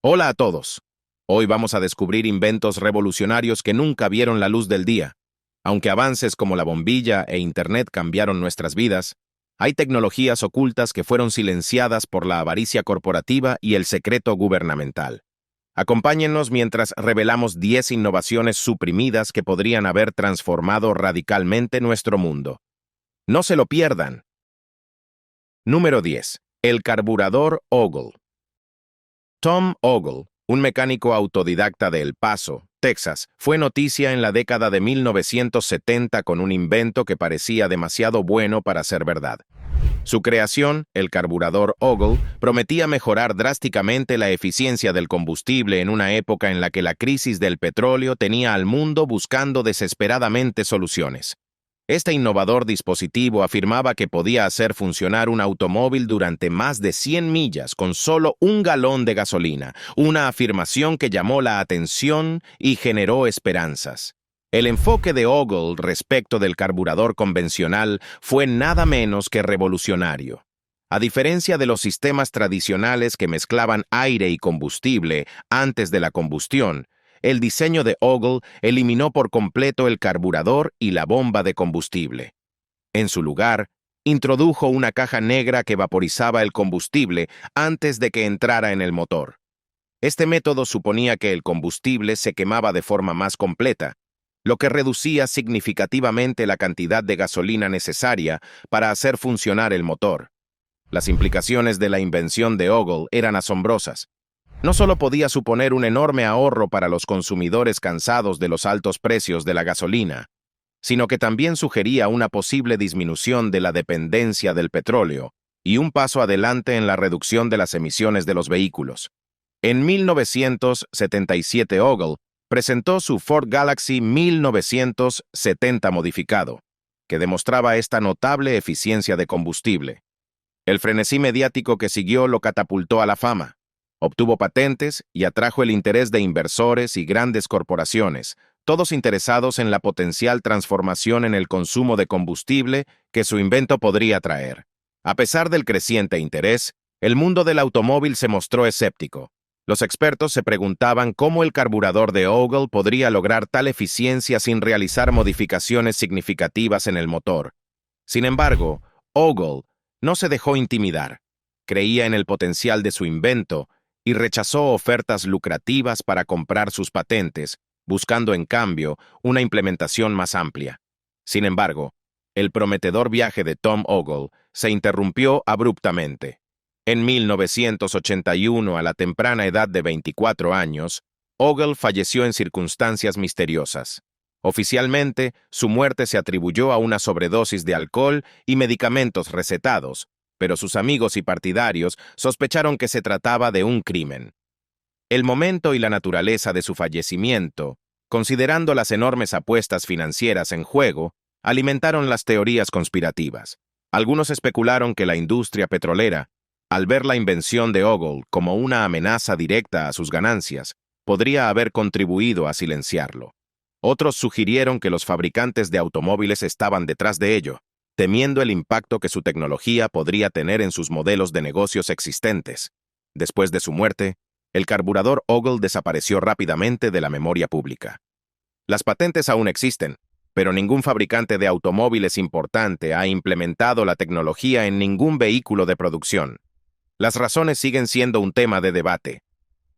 Hola a todos. Hoy vamos a descubrir inventos revolucionarios que nunca vieron la luz del día. Aunque avances como la bombilla e Internet cambiaron nuestras vidas, hay tecnologías ocultas que fueron silenciadas por la avaricia corporativa y el secreto gubernamental. Acompáñennos mientras revelamos 10 innovaciones suprimidas que podrían haber transformado radicalmente nuestro mundo. No se lo pierdan. Número 10. El carburador Ogle. Tom Ogle, un mecánico autodidacta de El Paso, Texas, fue noticia en la década de 1970 con un invento que parecía demasiado bueno para ser verdad. Su creación, el carburador Ogle, prometía mejorar drásticamente la eficiencia del combustible en una época en la que la crisis del petróleo tenía al mundo buscando desesperadamente soluciones. Este innovador dispositivo afirmaba que podía hacer funcionar un automóvil durante más de 100 millas con solo un galón de gasolina, una afirmación que llamó la atención y generó esperanzas. El enfoque de Ogle respecto del carburador convencional fue nada menos que revolucionario. A diferencia de los sistemas tradicionales que mezclaban aire y combustible antes de la combustión, el diseño de Ogle eliminó por completo el carburador y la bomba de combustible. En su lugar, introdujo una caja negra que vaporizaba el combustible antes de que entrara en el motor. Este método suponía que el combustible se quemaba de forma más completa, lo que reducía significativamente la cantidad de gasolina necesaria para hacer funcionar el motor. Las implicaciones de la invención de Ogle eran asombrosas. No solo podía suponer un enorme ahorro para los consumidores cansados de los altos precios de la gasolina, sino que también sugería una posible disminución de la dependencia del petróleo y un paso adelante en la reducción de las emisiones de los vehículos. En 1977 Ogle presentó su Ford Galaxy 1970 modificado, que demostraba esta notable eficiencia de combustible. El frenesí mediático que siguió lo catapultó a la fama. Obtuvo patentes y atrajo el interés de inversores y grandes corporaciones, todos interesados en la potencial transformación en el consumo de combustible que su invento podría traer. A pesar del creciente interés, el mundo del automóvil se mostró escéptico. Los expertos se preguntaban cómo el carburador de Ogle podría lograr tal eficiencia sin realizar modificaciones significativas en el motor. Sin embargo, Ogle no se dejó intimidar. Creía en el potencial de su invento y rechazó ofertas lucrativas para comprar sus patentes, buscando en cambio una implementación más amplia. Sin embargo, el prometedor viaje de Tom Ogle se interrumpió abruptamente. En 1981, a la temprana edad de 24 años, Ogle falleció en circunstancias misteriosas. Oficialmente, su muerte se atribuyó a una sobredosis de alcohol y medicamentos recetados, pero sus amigos y partidarios sospecharon que se trataba de un crimen. El momento y la naturaleza de su fallecimiento, considerando las enormes apuestas financieras en juego, alimentaron las teorías conspirativas. Algunos especularon que la industria petrolera, al ver la invención de Ogle como una amenaza directa a sus ganancias, podría haber contribuido a silenciarlo. Otros sugirieron que los fabricantes de automóviles estaban detrás de ello, temiendo el impacto que su tecnología podría tener en sus modelos de negocios existentes. Después de su muerte, el carburador Ogle desapareció rápidamente de la memoria pública. Las patentes aún existen, pero ningún fabricante de automóviles importante ha implementado la tecnología en ningún vehículo de producción. Las razones siguen siendo un tema de debate.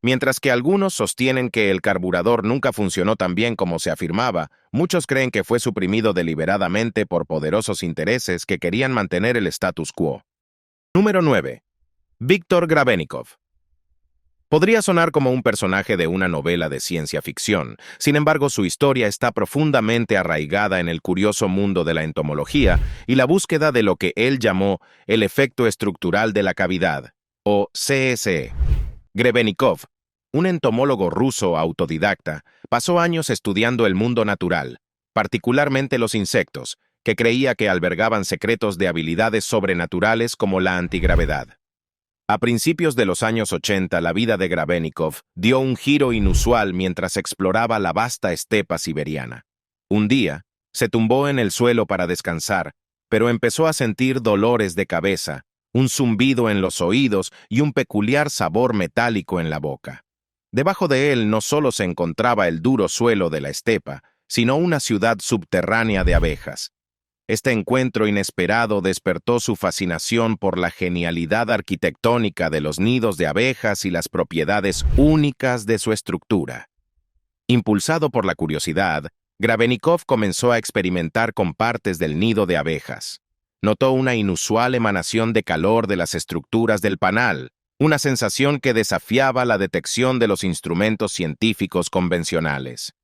Mientras que algunos sostienen que el carburador nunca funcionó tan bien como se afirmaba, muchos creen que fue suprimido deliberadamente por poderosos intereses que querían mantener el status quo. Número 9. Viktor Grabenikov. Podría sonar como un personaje de una novela de ciencia ficción, sin embargo su historia está profundamente arraigada en el curioso mundo de la entomología y la búsqueda de lo que él llamó el efecto estructural de la cavidad, o CSE. Grebenikov, un entomólogo ruso autodidacta, pasó años estudiando el mundo natural, particularmente los insectos, que creía que albergaban secretos de habilidades sobrenaturales como la antigravedad. A principios de los años 80, la vida de Grebenikov dio un giro inusual mientras exploraba la vasta estepa siberiana. Un día, se tumbó en el suelo para descansar, pero empezó a sentir dolores de cabeza, un zumbido en los oídos y un peculiar sabor metálico en la boca. Debajo de él no solo se encontraba el duro suelo de la estepa, sino una ciudad subterránea de abejas. Este encuentro inesperado despertó su fascinación por la genialidad arquitectónica de los nidos de abejas y las propiedades únicas de su estructura. Impulsado por la curiosidad, Gravenikov comenzó a experimentar con partes del nido de abejas. Notó una inusual emanación de calor de las estructuras del panal, una sensación que desafiaba la detección de los instrumentos científicos convencionales.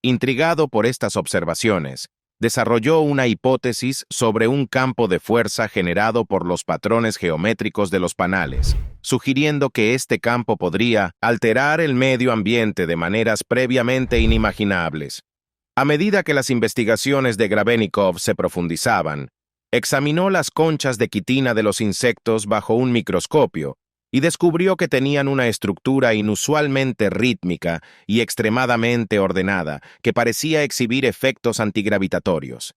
Intrigado por estas observaciones, desarrolló una hipótesis sobre un campo de fuerza generado por los patrones geométricos de los panales, sugiriendo que este campo podría alterar el medio ambiente de maneras previamente inimaginables. A medida que las investigaciones de Gravenikov se profundizaban, examinó las conchas de quitina de los insectos bajo un microscopio y descubrió que tenían una estructura inusualmente rítmica y extremadamente ordenada que parecía exhibir efectos antigravitatorios.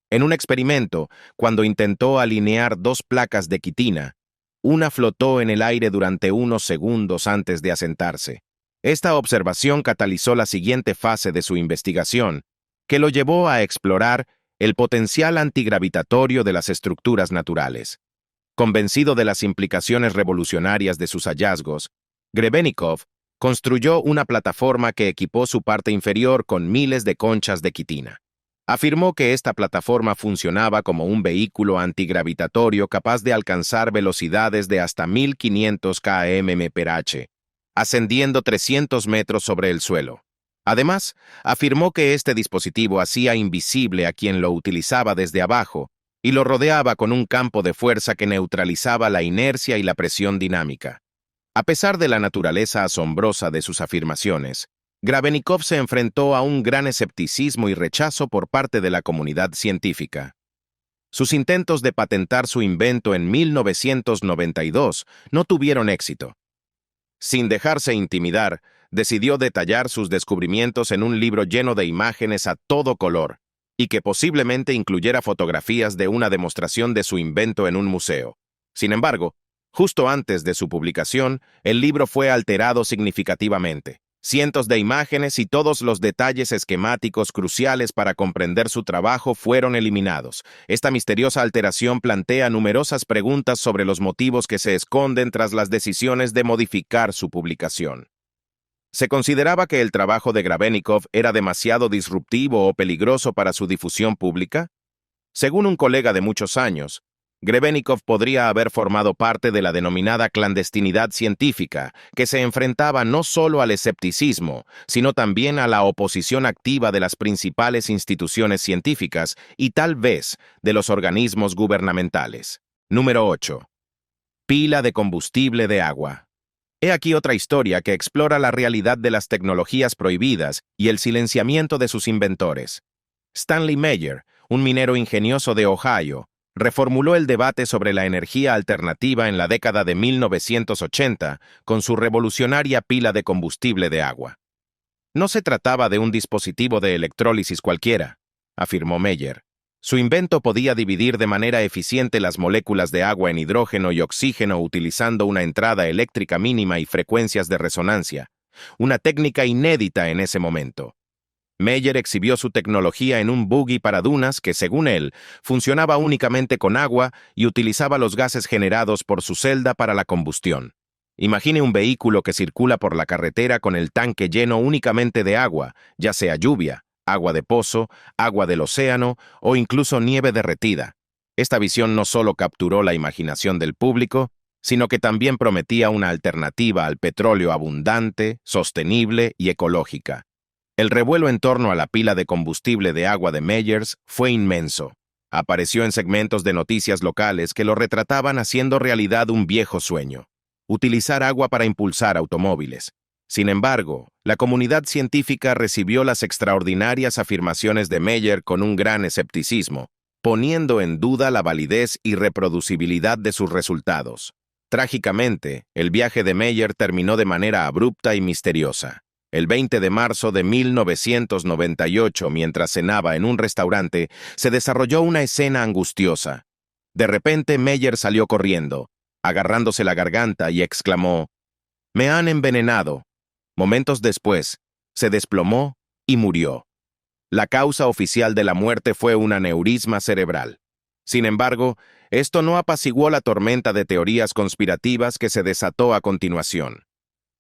En un experimento, cuando intentó alinear dos placas de quitina, una flotó en el aire durante unos segundos antes de asentarse. Esta observación catalizó la siguiente fase de su investigación, que lo llevó a explorar el potencial antigravitatorio de las estructuras naturales. Convencido de las implicaciones revolucionarias de sus hallazgos, Grebennikov construyó una plataforma que equipó su parte inferior con miles de conchas de quitina. Afirmó que esta plataforma funcionaba como un vehículo antigravitatorio capaz de alcanzar velocidades de hasta 1500 km/h, ascendiendo 300 metros sobre el suelo. Además, afirmó que este dispositivo hacía invisible a quien lo utilizaba desde abajo y lo rodeaba con un campo de fuerza que neutralizaba la inercia y la presión dinámica. A pesar de la naturaleza asombrosa de sus afirmaciones, Gravenikov se enfrentó a un gran escepticismo y rechazo por parte de la comunidad científica. Sus intentos de patentar su invento en 1992 no tuvieron éxito. Sin dejarse intimidar, decidió detallar sus descubrimientos en un libro lleno de imágenes a todo color, y que posiblemente incluyera fotografías de una demostración de su invento en un museo. Sin embargo, justo antes de su publicación, el libro fue alterado significativamente. Cientos de imágenes y todos los detalles esquemáticos cruciales para comprender su trabajo fueron eliminados. Esta misteriosa alteración plantea numerosas preguntas sobre los motivos que se esconden tras las decisiones de modificar su publicación. Se consideraba que el trabajo de Gravenikov era demasiado disruptivo o peligroso para su difusión pública. Según un colega de muchos años, Grebennikov podría haber formado parte de la denominada clandestinidad científica, que se enfrentaba no solo al escepticismo, sino también a la oposición activa de las principales instituciones científicas y tal vez de los organismos gubernamentales. Número 8. Pila de combustible de agua. He aquí otra historia que explora la realidad de las tecnologías prohibidas y el silenciamiento de sus inventores. Stanley Meyer, un minero ingenioso de Ohio, reformuló el debate sobre la energía alternativa en la década de 1980 con su revolucionaria pila de combustible de agua. No se trataba de un dispositivo de electrólisis cualquiera, afirmó Meyer. Su invento podía dividir de manera eficiente las moléculas de agua en hidrógeno y oxígeno utilizando una entrada eléctrica mínima y frecuencias de resonancia, una técnica inédita en ese momento. Meyer exhibió su tecnología en un buggy para dunas que, según él, funcionaba únicamente con agua y utilizaba los gases generados por su celda para la combustión. Imagine un vehículo que circula por la carretera con el tanque lleno únicamente de agua, ya sea lluvia, agua de pozo, agua del océano o incluso nieve derretida. Esta visión no solo capturó la imaginación del público, sino que también prometía una alternativa al petróleo abundante, sostenible y ecológica. El revuelo en torno a la pila de combustible de agua de Meyers fue inmenso. Apareció en segmentos de noticias locales que lo retrataban haciendo realidad un viejo sueño: utilizar agua para impulsar automóviles. Sin embargo, la comunidad científica recibió las extraordinarias afirmaciones de Meyer con un gran escepticismo, poniendo en duda la validez y reproducibilidad de sus resultados. Trágicamente, el viaje de Meyer terminó de manera abrupta y misteriosa. El 20 de marzo de 1998, mientras cenaba en un restaurante, se desarrolló una escena angustiosa. De repente, Meyer salió corriendo, agarrándose la garganta y exclamó: «¡Me han envenenado!». Momentos después, se desplomó y murió. La causa oficial de la muerte fue un aneurisma cerebral. Sin embargo, esto no apaciguó la tormenta de teorías conspirativas que se desató a continuación.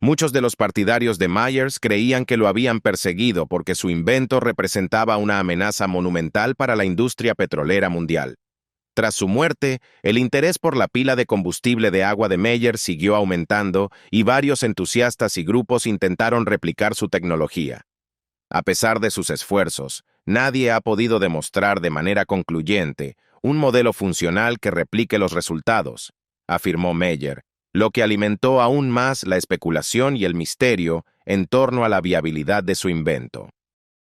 Muchos de los partidarios de Myers creían que lo habían perseguido porque su invento representaba una amenaza monumental para la industria petrolera mundial. Tras su muerte, el interés por la pila de combustible de agua de Meyer siguió aumentando y varios entusiastas y grupos intentaron replicar su tecnología. A pesar de sus esfuerzos, nadie ha podido demostrar de manera concluyente un modelo funcional que replique los resultados, afirmó Meyer, lo que alimentó aún más la especulación y el misterio en torno a la viabilidad de su invento.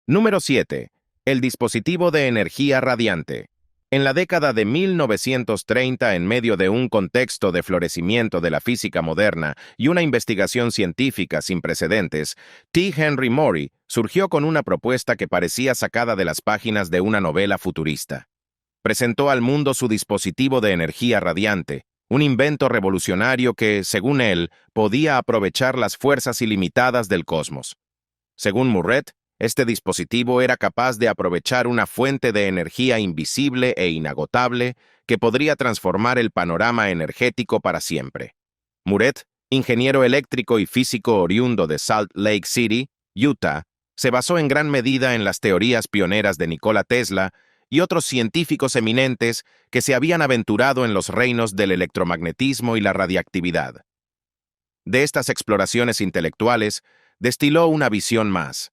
Número 7. El dispositivo de energía radiante. En la década de 1930, en medio de un contexto de florecimiento de la física moderna y una investigación científica sin precedentes, T. Henry Maury surgió con una propuesta que parecía sacada de las páginas de una novela futurista. Presentó al mundo su dispositivo de energía radiante, un invento revolucionario que, según él, podía aprovechar las fuerzas ilimitadas del cosmos. Según Murret, este dispositivo era capaz de aprovechar una fuente de energía invisible e inagotable que podría transformar el panorama energético para siempre. Murret, ingeniero eléctrico y físico oriundo de Salt Lake City, Utah, se basó en gran medida en las teorías pioneras de Nikola Tesla y otros científicos eminentes que se habían aventurado en los reinos del electromagnetismo y la radiactividad. De estas exploraciones intelectuales, destiló una visión más.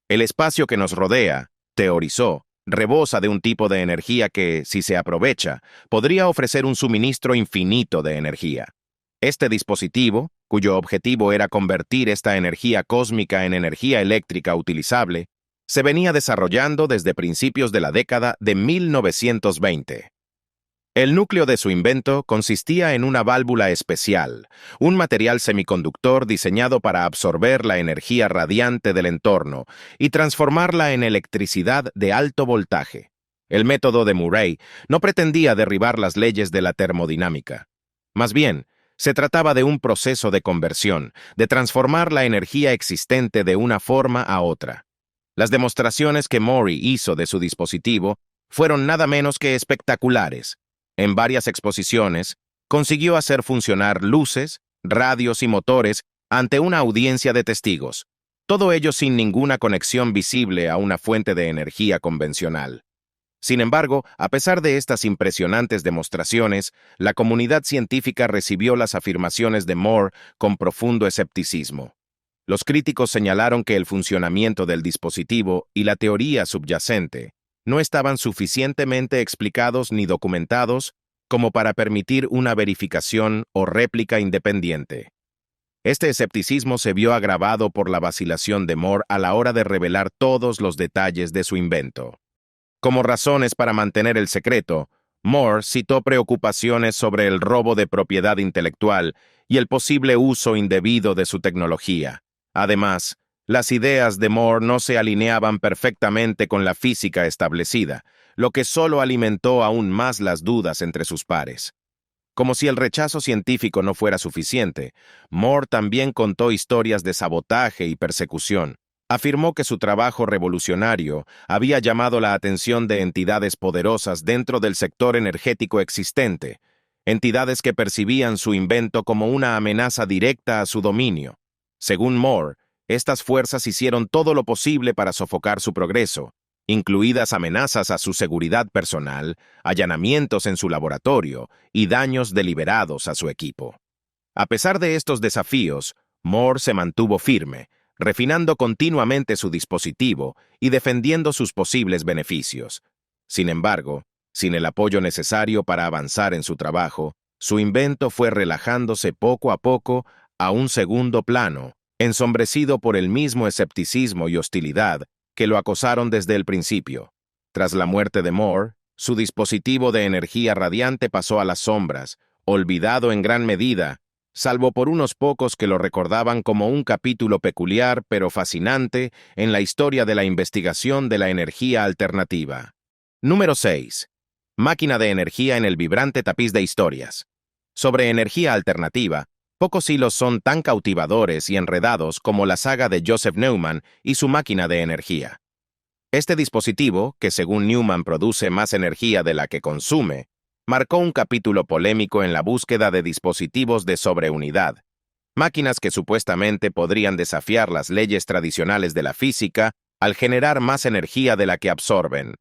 El espacio que nos rodea, teorizó, rebosa de un tipo de energía que, si se aprovecha, podría ofrecer un suministro infinito de energía. Este dispositivo, cuyo objetivo era convertir esta energía cósmica en energía eléctrica utilizable, se venía desarrollando desde principios de la década de 1920. El núcleo de su invento consistía en una válvula especial, un material semiconductor diseñado para absorber la energía radiante del entorno y transformarla en electricidad de alto voltaje. El método de Murray no pretendía derribar las leyes de la termodinámica. Más bien, se trataba de un proceso de conversión, de transformar la energía existente de una forma a otra. Las demostraciones que Maury hizo de su dispositivo fueron nada menos que espectaculares. En varias exposiciones, consiguió hacer funcionar luces, radios y motores ante una audiencia de testigos, todo ello sin ninguna conexión visible a una fuente de energía convencional. Sin embargo, a pesar de estas impresionantes demostraciones, la comunidad científica recibió las afirmaciones de Moore con profundo escepticismo. Los críticos señalaron que el funcionamiento del dispositivo y la teoría subyacente no estaban suficientemente explicados ni documentados como para permitir una verificación o réplica independiente. Este escepticismo se vio agravado por la vacilación de Moore a la hora de revelar todos los detalles de su invento. Como razones para mantener el secreto, Moore citó preocupaciones sobre el robo de propiedad intelectual y el posible uso indebido de su tecnología. Además, las ideas de Moore no se alineaban perfectamente con la física establecida, lo que solo alimentó aún más las dudas entre sus pares. Como si el rechazo científico no fuera suficiente, Moore también contó historias de sabotaje y persecución. Afirmó que su trabajo revolucionario había llamado la atención de entidades poderosas dentro del sector energético existente, entidades que percibían su invento como una amenaza directa a su dominio. Según Moore, estas fuerzas hicieron todo lo posible para sofocar su progreso, incluidas amenazas a su seguridad personal, allanamientos en su laboratorio y daños deliberados a su equipo. A pesar de estos desafíos, Moore se mantuvo firme, refinando continuamente su dispositivo y defendiendo sus posibles beneficios. Sin embargo, sin el apoyo necesario para avanzar en su trabajo, su invento fue relajándose poco a poco a un segundo plano, ensombrecido por el mismo escepticismo y hostilidad que lo acosaron desde el principio. Tras la muerte de Moore, su dispositivo de energía radiante pasó a las sombras, olvidado en gran medida, salvo por unos pocos que lo recordaban como un capítulo peculiar pero fascinante en la historia de la investigación de la energía alternativa. Número 6. Máquina de energía en el vibrante tapiz de historias. Sobre energía alternativa, Pocos hilos son tan cautivadores y enredados como la saga de Joseph Neumann y su máquina de energía. Este dispositivo, que según Neumann produce más energía de la que consume, marcó un capítulo polémico en la búsqueda de dispositivos de sobreunidad, máquinas que supuestamente podrían desafiar las leyes tradicionales de la física al generar más energía de la que absorben.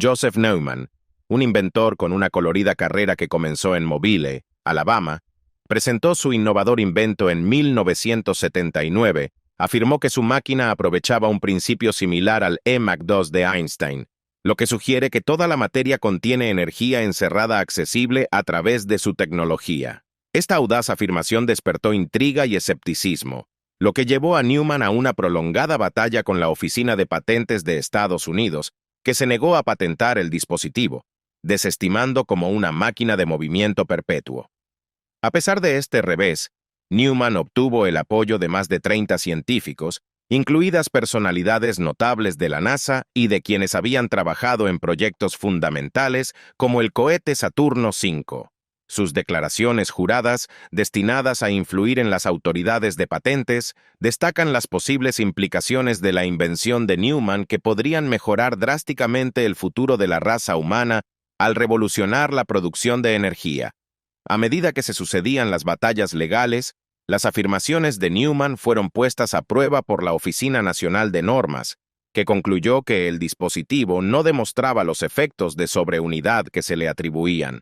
Joseph Neumann, un inventor con una colorida carrera que comenzó en Mobile, Alabama, presentó su innovador invento en 1979, afirmó que su máquina aprovechaba un principio similar al E-Mach2 de Einstein, lo que sugiere que toda la materia contiene energía encerrada accesible a través de su tecnología. Esta audaz afirmación despertó intriga y escepticismo, lo que llevó a Neumann a una prolongada batalla con la Oficina de Patentes de Estados Unidos, que se negó a patentar el dispositivo, desestimando como una máquina de movimiento perpetuo. A pesar de este revés, Neumann obtuvo el apoyo de más de 30 científicos, incluidas personalidades notables de la NASA y de quienes habían trabajado en proyectos fundamentales como el cohete Saturno V. Sus declaraciones juradas, destinadas a influir en las autoridades de patentes, destacan las posibles implicaciones de la invención de Neumann que podrían mejorar drásticamente el futuro de la raza humana al revolucionar la producción de energía. A medida que se sucedían las batallas legales, las afirmaciones de Neumann fueron puestas a prueba por la Oficina Nacional de Normas, que concluyó que el dispositivo no demostraba los efectos de sobreunidad que se le atribuían.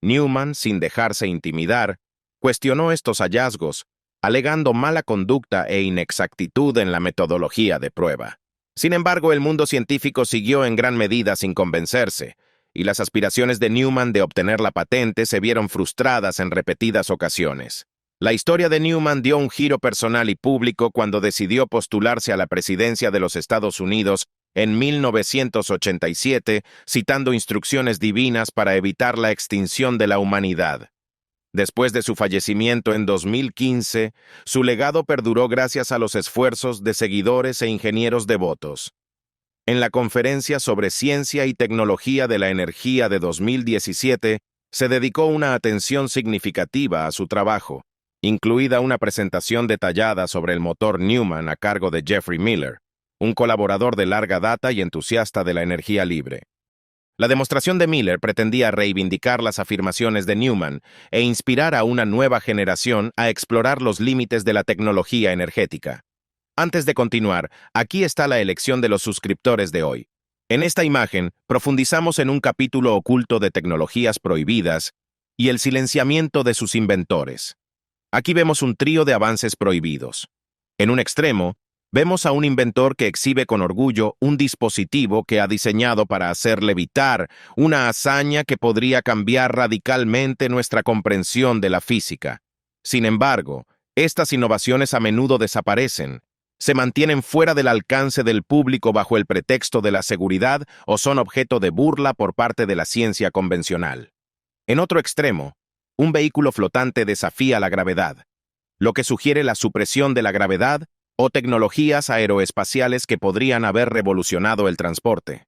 Neumann, sin dejarse intimidar, cuestionó estos hallazgos, alegando mala conducta e inexactitud en la metodología de prueba. Sin embargo, el mundo científico siguió en gran medida sin convencerse, y las aspiraciones de Neumann de obtener la patente se vieron frustradas en repetidas ocasiones. La historia de Neumann dio un giro personal y público cuando decidió postularse a la presidencia de los Estados Unidos en 1987, citando instrucciones divinas para evitar la extinción de la humanidad. Después de su fallecimiento en 2015, su legado perduró gracias a los esfuerzos de seguidores e ingenieros devotos. En la conferencia sobre ciencia y tecnología de la energía de 2017, se dedicó una atención significativa a su trabajo, incluida una presentación detallada sobre el motor Neumann a cargo de Jeffrey Miller, un colaborador de larga data y entusiasta de la energía libre. La demostración de Miller pretendía reivindicar las afirmaciones de Neumann e inspirar a una nueva generación a explorar los límites de la tecnología energética. Antes de continuar, aquí está la elección de los suscriptores de hoy. En esta imagen, profundizamos en un capítulo oculto de tecnologías prohibidas y el silenciamiento de sus inventores. Aquí vemos un trío de avances prohibidos. En un extremo, vemos a un inventor que exhibe con orgullo un dispositivo que ha diseñado para hacer levitar, una hazaña que podría cambiar radicalmente nuestra comprensión de la física. Sin embargo, estas innovaciones a menudo desaparecen, se mantienen fuera del alcance del público bajo el pretexto de la seguridad o son objeto de burla por parte de la ciencia convencional. En otro extremo, un vehículo flotante desafía la gravedad, lo que sugiere la supresión de la gravedad o tecnologías aeroespaciales que podrían haber revolucionado el transporte.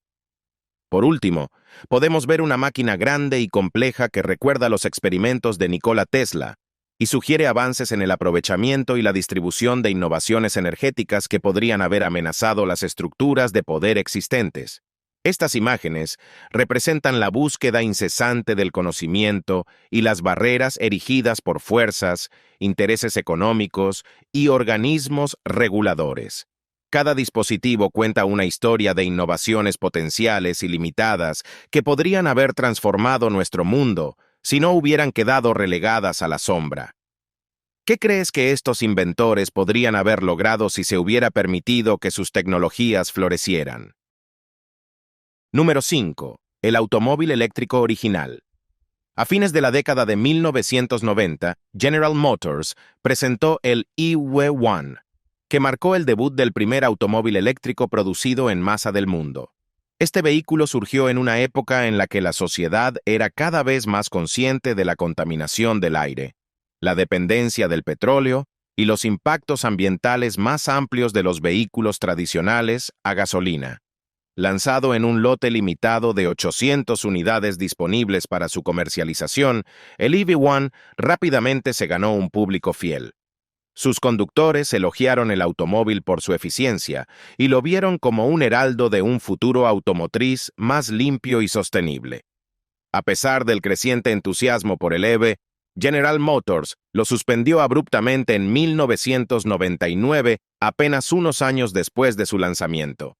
Por último, podemos ver una máquina grande y compleja que recuerda los experimentos de Nikola Tesla y sugiere avances en el aprovechamiento y la distribución de innovaciones energéticas que podrían haber amenazado las estructuras de poder existentes. Estas imágenes representan la búsqueda incesante del conocimiento y las barreras erigidas por fuerzas, intereses económicos y organismos reguladores. Cada dispositivo cuenta una historia de innovaciones potenciales y limitadas que podrían haber transformado nuestro mundo si no hubieran quedado relegadas a la sombra. ¿Qué crees que estos inventores podrían haber logrado si se hubiera permitido que sus tecnologías florecieran? Número 5. El automóvil eléctrico original. A fines de la década de 1990, General Motors presentó el EV1, que marcó el debut del primer automóvil eléctrico producido en masa del mundo. Este vehículo surgió en una época en la que la sociedad era cada vez más consciente de la contaminación del aire, la dependencia del petróleo y los impactos ambientales más amplios de los vehículos tradicionales a gasolina. Lanzado en un lote limitado de 800 unidades disponibles para su comercialización, el EV1 rápidamente se ganó un público fiel. Sus conductores elogiaron el automóvil por su eficiencia y lo vieron como un heraldo de un futuro automotriz más limpio y sostenible. A pesar del creciente entusiasmo por el EV, General Motors lo suspendió abruptamente en 1999, apenas unos años después de su lanzamiento.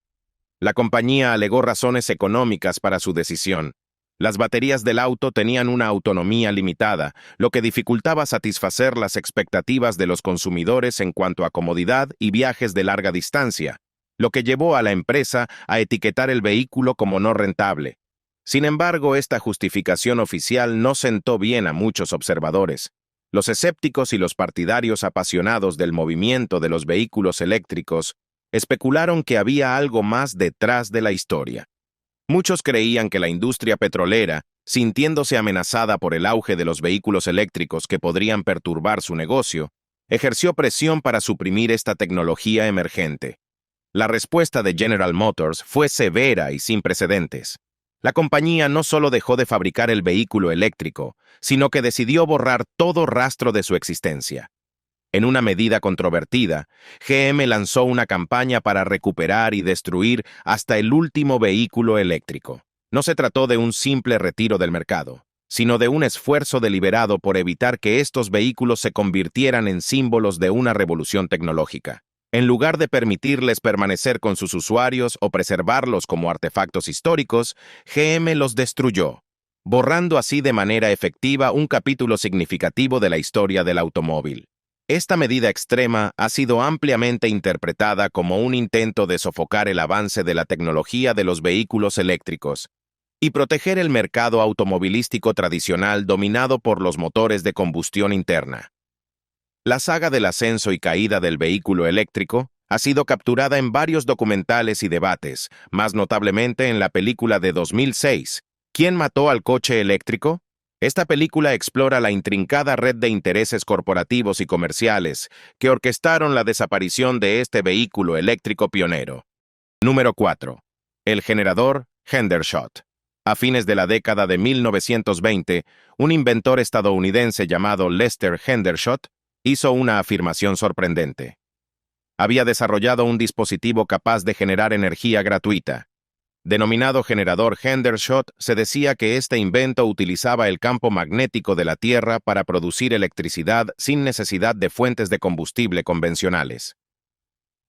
La compañía alegó razones económicas para su decisión. Las baterías del auto tenían una autonomía limitada, lo que dificultaba satisfacer las expectativas de los consumidores en cuanto a comodidad y viajes de larga distancia, lo que llevó a la empresa a etiquetar el vehículo como no rentable. Sin embargo, esta justificación oficial no sentó bien a muchos observadores. Los escépticos y los partidarios apasionados del movimiento de los vehículos eléctricos especularon que había algo más detrás de la historia. Muchos creían que la industria petrolera, sintiéndose amenazada por el auge de los vehículos eléctricos que podrían perturbar su negocio, ejerció presión para suprimir esta tecnología emergente. La respuesta de General Motors fue severa y sin precedentes. La compañía no solo dejó de fabricar el vehículo eléctrico, sino que decidió borrar todo rastro de su existencia. En una medida controvertida, GM lanzó una campaña para recuperar y destruir hasta el último vehículo eléctrico. No se trató de un simple retiro del mercado, sino de un esfuerzo deliberado por evitar que estos vehículos se convirtieran en símbolos de una revolución tecnológica. En lugar de permitirles permanecer con sus usuarios o preservarlos como artefactos históricos, GM los destruyó, borrando así de manera efectiva un capítulo significativo de la historia del automóvil. Esta medida extrema ha sido ampliamente interpretada como un intento de sofocar el avance de la tecnología de los vehículos eléctricos y proteger el mercado automovilístico tradicional dominado por los motores de combustión interna. La saga del ascenso y caída del vehículo eléctrico ha sido capturada en varios documentales y debates, más notablemente en la película de 2006, ¿Quién mató al coche eléctrico? Esta película explora la intrincada red de intereses corporativos y comerciales que orquestaron la desaparición de este vehículo eléctrico pionero. Número 4. El generador Hendershot. A fines de la década de 1920, un inventor estadounidense llamado Lester Hendershot hizo una afirmación sorprendente. Había desarrollado un dispositivo capaz de generar energía gratuita. Denominado generador Hendershot, se decía que este invento utilizaba el campo magnético de la Tierra para producir electricidad sin necesidad de fuentes de combustible convencionales.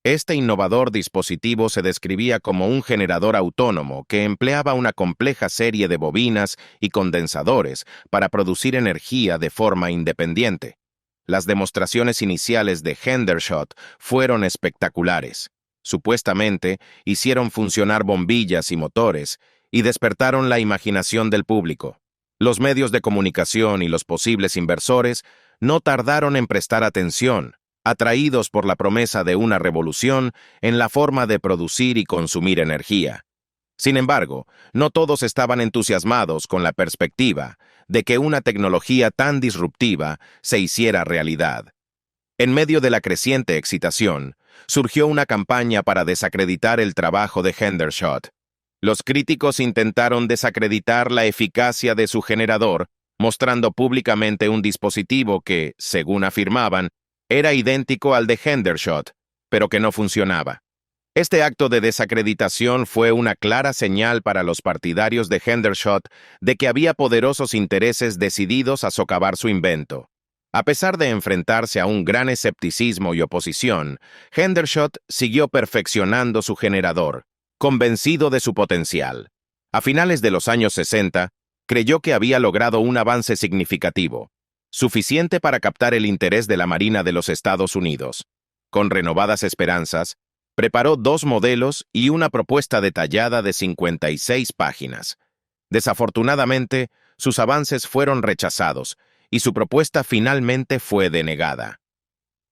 Este innovador dispositivo se describía como un generador autónomo que empleaba una compleja serie de bobinas y condensadores para producir energía de forma independiente. Las demostraciones iniciales de Hendershot fueron espectaculares. Supuestamente, hicieron funcionar bombillas y motores y despertaron la imaginación del público. Los medios de comunicación y los posibles inversores no tardaron en prestar atención, atraídos por la promesa de una revolución en la forma de producir y consumir energía. Sin embargo, no todos estaban entusiasmados con la perspectiva de que una tecnología tan disruptiva se hiciera realidad. En medio de la creciente excitación, surgió una campaña para desacreditar el trabajo de Hendershot. Los críticos intentaron desacreditar la eficacia de su generador, mostrando públicamente un dispositivo que, según afirmaban, era idéntico al de Hendershot, pero que no funcionaba. Este acto de desacreditación fue una clara señal para los partidarios de Hendershot de que había poderosos intereses decididos a socavar su invento. A pesar de enfrentarse a un gran escepticismo y oposición, Hendershot siguió perfeccionando su generador, convencido de su potencial. A finales de los años 60, creyó que había logrado un avance significativo, suficiente para captar el interés de la Marina de los Estados Unidos. Con renovadas esperanzas, preparó 2 modelos y una propuesta detallada de 56 páginas. Desafortunadamente, sus avances fueron rechazados, y su propuesta finalmente fue denegada.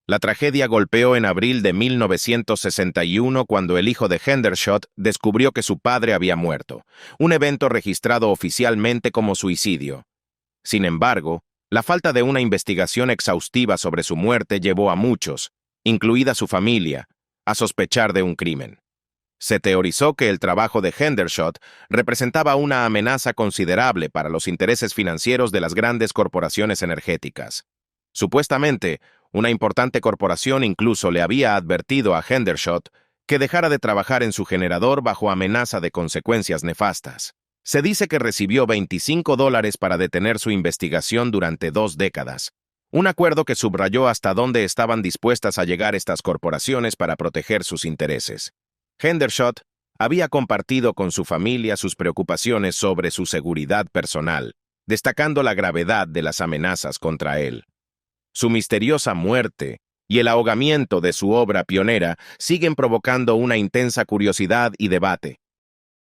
La tragedia golpeó en abril de 1961 cuando el hijo de Hendershot descubrió que su padre había muerto, un evento registrado oficialmente como suicidio. Sin embargo, la falta de una investigación exhaustiva sobre su muerte llevó a muchos, incluida su familia, a sospechar de un crimen. Se teorizó que el trabajo de Hendershot representaba una amenaza considerable para los intereses financieros de las grandes corporaciones energéticas. Supuestamente, una importante corporación incluso le había advertido a Hendershot que dejara de trabajar en su generador bajo amenaza de consecuencias nefastas. Se dice que recibió $25 para detener su investigación durante 2 décadas, un acuerdo que subrayó hasta dónde estaban dispuestas a llegar estas corporaciones para proteger sus intereses. Hendershot había compartido con su familia sus preocupaciones sobre su seguridad personal, destacando la gravedad de las amenazas contra él. Su misteriosa muerte y el ahogamiento de su obra pionera siguen provocando una intensa curiosidad y debate.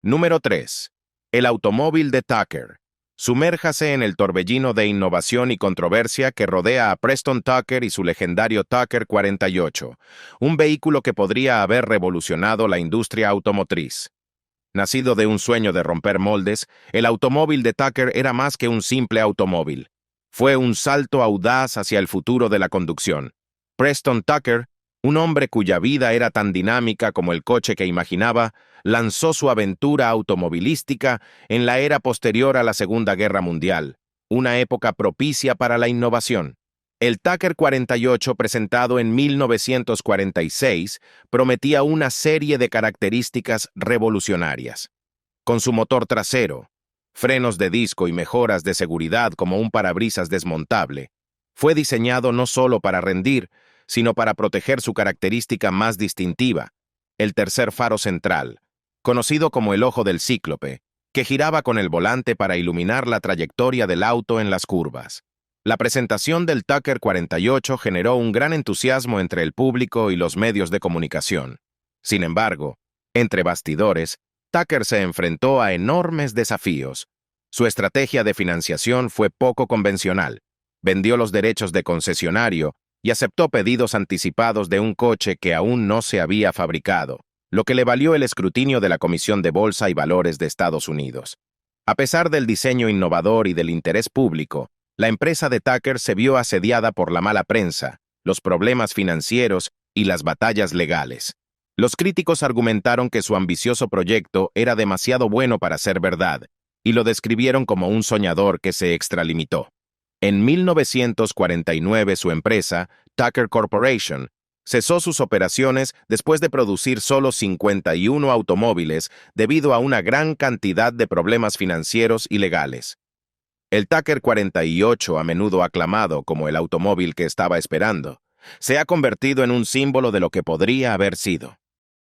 Número 3. El automóvil de Tucker. Sumérjase en el torbellino de innovación y controversia que rodea a Preston Tucker y su legendario Tucker 48, un vehículo que podría haber revolucionado la industria automotriz. Nacido de un sueño de romper moldes, el automóvil de Tucker era más que un simple automóvil. Fue un salto audaz hacia el futuro de la conducción. Preston Tucker, un hombre cuya vida era tan dinámica como el coche que imaginaba, lanzó su aventura automovilística en la era posterior a la Segunda Guerra Mundial, una época propicia para la innovación. El Tucker 48, presentado en 1946, prometía una serie de características revolucionarias. Con su motor trasero, frenos de disco y mejoras de seguridad como un parabrisas desmontable, fue diseñado no solo para rendir, sino para proteger su característica más distintiva, el tercer faro central, conocido como el ojo del cíclope, que giraba con el volante para iluminar la trayectoria del auto en las curvas. La presentación del Tucker 48 generó un gran entusiasmo entre el público y los medios de comunicación. Sin embargo, entre bastidores, Tucker se enfrentó a enormes desafíos. Su estrategia de financiación fue poco convencional. Vendió los derechos de concesionario y aceptó pedidos anticipados de un coche que aún no se había fabricado, lo que le valió el escrutinio de la Comisión de Bolsa y Valores de Estados Unidos. A pesar del diseño innovador y del interés público, la empresa de Tucker se vio asediada por la mala prensa, los problemas financieros y las batallas legales. Los críticos argumentaron que su ambicioso proyecto era demasiado bueno para ser verdad, y lo describieron como un soñador que se extralimitó. En 1949 su empresa, Tucker Corporation, cesó sus operaciones después de producir solo 51 automóviles debido a una gran cantidad de problemas financieros y legales. El Tucker 48, a menudo aclamado como el automóvil que estaba esperando, se ha convertido en un símbolo de lo que podría haber sido.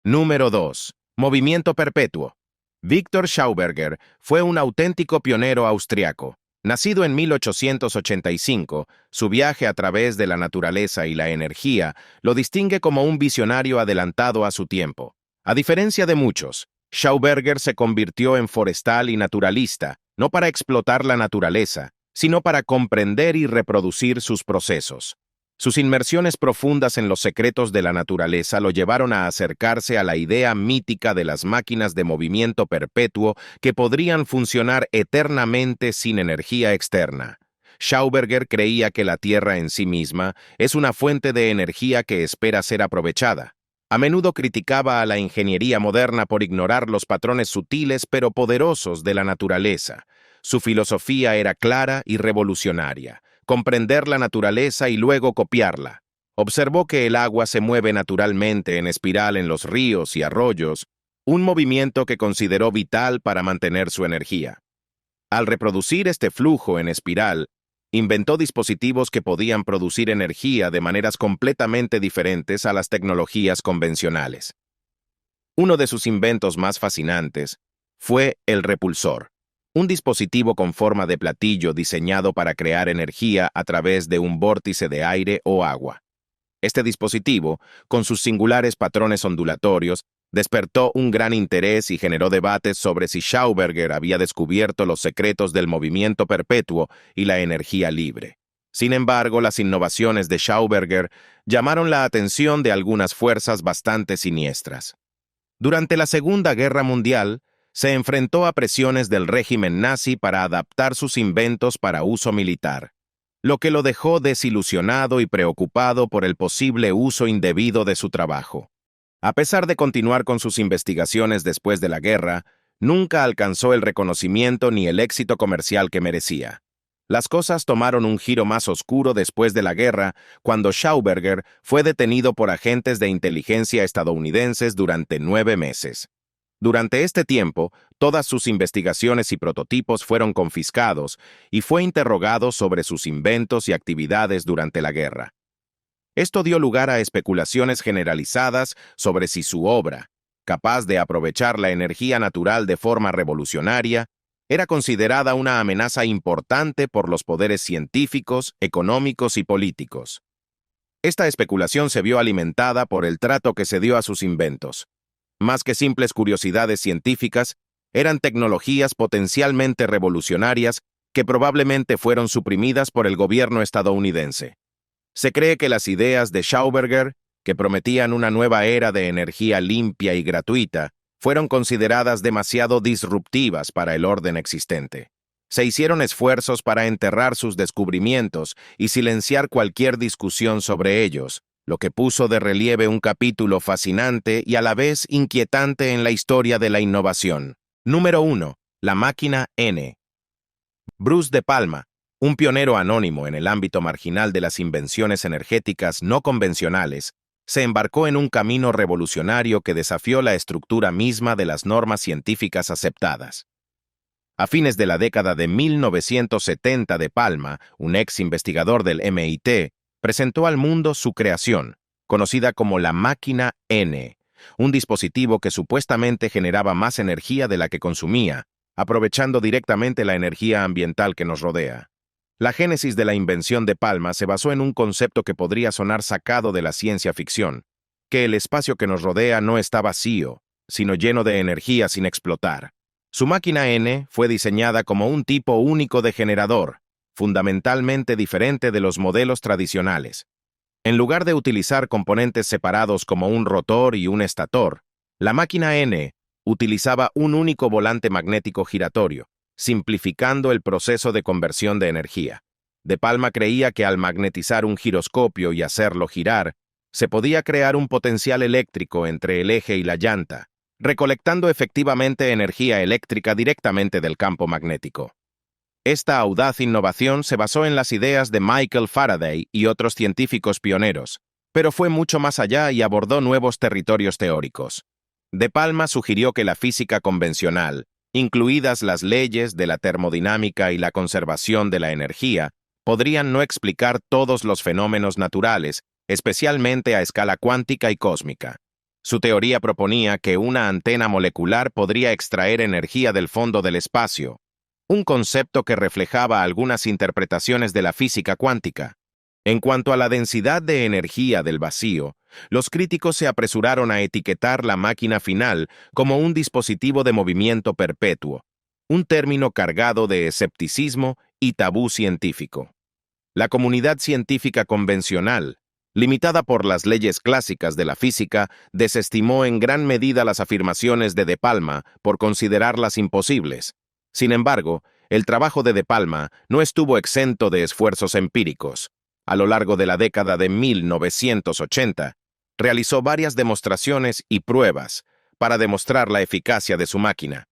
Número 2. Movimiento perpetuo. Victor Schauberger fue un auténtico pionero austriaco. Nacido en 1885, su viaje a través de la naturaleza y la energía lo distingue como un visionario adelantado a su tiempo. A diferencia de muchos, Schauberger se convirtió en forestal y naturalista, no para explotar la naturaleza, sino para comprender y reproducir sus procesos. Sus inmersiones profundas en los secretos de la naturaleza lo llevaron a acercarse a la idea mítica de las máquinas de movimiento perpetuo que podrían funcionar eternamente sin energía externa. Schauberger creía que la Tierra en sí misma es una fuente de energía que espera ser aprovechada. A menudo criticaba a la ingeniería moderna por ignorar los patrones sutiles pero poderosos de la naturaleza. Su filosofía era clara y revolucionaria: comprender la naturaleza y luego copiarla. Observó que el agua se mueve naturalmente en espiral en los ríos y arroyos, un movimiento que consideró vital para mantener su energía. Al reproducir este flujo en espiral, inventó dispositivos que podían producir energía de maneras completamente diferentes a las tecnologías convencionales. Uno de sus inventos más fascinantes fue el repulsor, un dispositivo con forma de platillo diseñado para crear energía a través de un vórtice de aire o agua. Este dispositivo, con sus singulares patrones ondulatorios, despertó un gran interés y generó debates sobre si Schauberger había descubierto los secretos del movimiento perpetuo y la energía libre. Sin embargo, las innovaciones de Schauberger llamaron la atención de algunas fuerzas bastante siniestras. Durante la Segunda Guerra Mundial, se enfrentó a presiones del régimen nazi para adaptar sus inventos para uso militar, lo que lo dejó desilusionado y preocupado por el posible uso indebido de su trabajo. A pesar de continuar con sus investigaciones después de la guerra, nunca alcanzó el reconocimiento ni el éxito comercial que merecía. Las cosas tomaron un giro más oscuro después de la guerra, cuando Schauberger fue detenido por agentes de inteligencia estadounidenses durante 9 meses. Durante este tiempo, todas sus investigaciones y prototipos fueron confiscados y fue interrogado sobre sus inventos y actividades durante la guerra. Esto dio lugar a especulaciones generalizadas sobre si su obra, capaz de aprovechar la energía natural de forma revolucionaria, era considerada una amenaza importante por los poderes científicos, económicos y políticos. Esta especulación se vio alimentada por el trato que se dio a sus inventos. Más que simples curiosidades científicas, eran tecnologías potencialmente revolucionarias que probablemente fueron suprimidas por el gobierno estadounidense. Se cree que las ideas de Schauberger, que prometían una nueva era de energía limpia y gratuita, fueron consideradas demasiado disruptivas para el orden existente. Se hicieron esfuerzos para enterrar sus descubrimientos y silenciar cualquier discusión sobre ellos, lo que puso de relieve un capítulo fascinante y a la vez inquietante en la historia de la innovación. Número 1. La máquina N. Bruce de Palma, un pionero anónimo en el ámbito marginal de las invenciones energéticas no convencionales, se embarcó en un camino revolucionario que desafió la estructura misma de las normas científicas aceptadas. A fines de la década de 1970, de Palma, un ex investigador del MIT, presentó al mundo su creación, conocida como la máquina N, un dispositivo que supuestamente generaba más energía de la que consumía, aprovechando directamente la energía ambiental que nos rodea. La génesis de la invención de Palma se basó en un concepto que podría sonar sacado de la ciencia ficción, que el espacio que nos rodea no está vacío, sino lleno de energía sin explotar. Su máquina N fue diseñada como un tipo único de generador, fundamentalmente diferente de los modelos tradicionales. En lugar de utilizar componentes separados como un rotor y un estator, la máquina N utilizaba un único volante magnético giratorio, simplificando el proceso de conversión de energía. De Palma creía que al magnetizar un giroscopio y hacerlo girar, se podía crear un potencial eléctrico entre el eje y la llanta, recolectando efectivamente energía eléctrica directamente del campo magnético. Esta audaz innovación se basó en las ideas de Michael Faraday y otros científicos pioneros, pero fue mucho más allá y abordó nuevos territorios teóricos. De Palma sugirió que la física convencional, incluidas las leyes de la termodinámica y la conservación de la energía, podrían no explicar todos los fenómenos naturales, especialmente a escala cuántica y cósmica. Su teoría proponía que una antena molecular podría extraer energía del fondo del espacio, un concepto que reflejaba algunas interpretaciones de la física cuántica. En cuanto a la densidad de energía del vacío, los críticos se apresuraron a etiquetar la máquina final como un dispositivo de movimiento perpetuo, un término cargado de escepticismo y tabú científico. La comunidad científica convencional, limitada por las leyes clásicas de la física, desestimó en gran medida las afirmaciones de Palma por considerarlas imposibles. Sin embargo, el trabajo de Palma no estuvo exento de esfuerzos empíricos. A lo largo de la década de 1980, realizó varias demostraciones y pruebas para demostrar la eficacia de su máquina.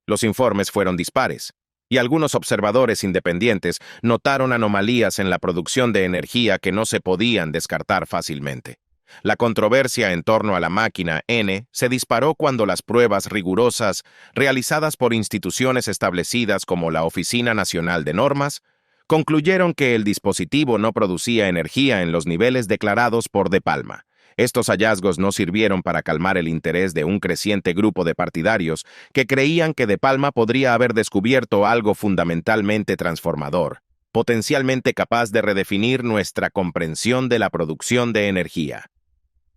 Los informes fueron dispares, y algunos observadores independientes notaron anomalías en la producción de energía que no se podían descartar fácilmente. La controversia en torno a la máquina N se disparó cuando las pruebas rigurosas realizadas por instituciones establecidas como la Oficina Nacional de Normas concluyeron que el dispositivo no producía energía en los niveles declarados por De Palma. Estos hallazgos no sirvieron para calmar el interés de un creciente grupo de partidarios que creían que De Palma podría haber descubierto algo fundamentalmente transformador, potencialmente capaz de redefinir nuestra comprensión de la producción de energía.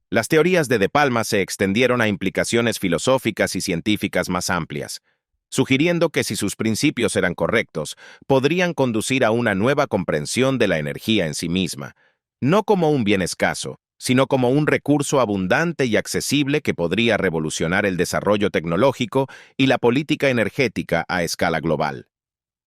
Las teorías de Palma se extendieron a implicaciones filosóficas y científicas más amplias, sugiriendo que si sus principios eran correctos, podrían conducir a una nueva comprensión de la energía en sí misma, no como un bien escaso, sino como un recurso abundante y accesible que podría revolucionar el desarrollo tecnológico y la política energética a escala global.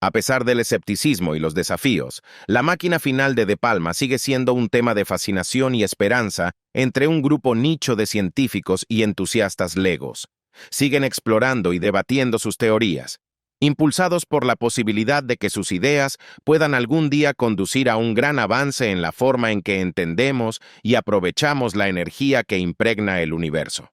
A pesar del escepticismo y los desafíos, la máquina final de De Palma sigue siendo un tema de fascinación y esperanza entre un grupo nicho de científicos y entusiastas legos. Siguen explorando y debatiendo sus teorías, impulsados por la posibilidad de que sus ideas puedan algún día conducir a un gran avance en la forma en que entendemos y aprovechamos la energía que impregna el universo.